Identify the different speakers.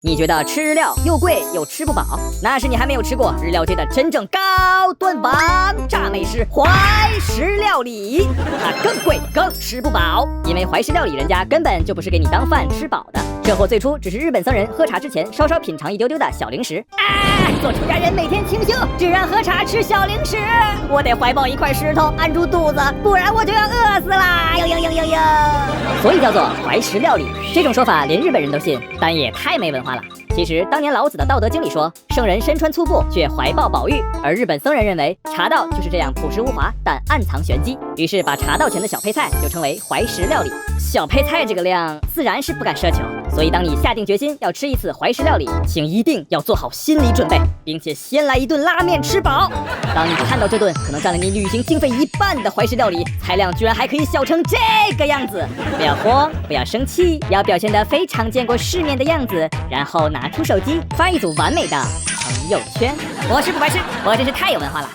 Speaker 1: 你觉得吃日料又贵又吃不饱，那是你还没有吃过日料界的真正高端王炸美食怀石料理，它更贵更吃不饱，因为怀石料理人家根本就不是给你当饭吃饱的，这货最初只是日本僧人喝茶之前稍稍品尝一丢丢的小零食。做出家人每天清修，只让喝茶吃小零食，我得怀抱一块石头按住肚子，不然我就要饿死啦！所以叫做怀石料理。这种说法连日本人都信，但也太没文化了。其实当年老子的《道德经》里说，圣人身穿粗布，却怀抱宝玉，而日本僧人认为茶道就是这样朴实无华，但暗藏玄机，于是把茶道前的小配菜就称为怀石料理。小配菜这个量自然是不敢奢求，所以当你下定决心要吃一次怀石料理，请一定要做好心理准备，并且先来一顿拉面吃饱。当你看到这顿可能占了你旅行经费一半的怀石料理，菜量居然还可以小成这个样子，不要慌，不要生气，要表现得非常见过世面的样子，然后拿出手机发一组完美的朋友圈。我是不白痴，我真是太有文化了。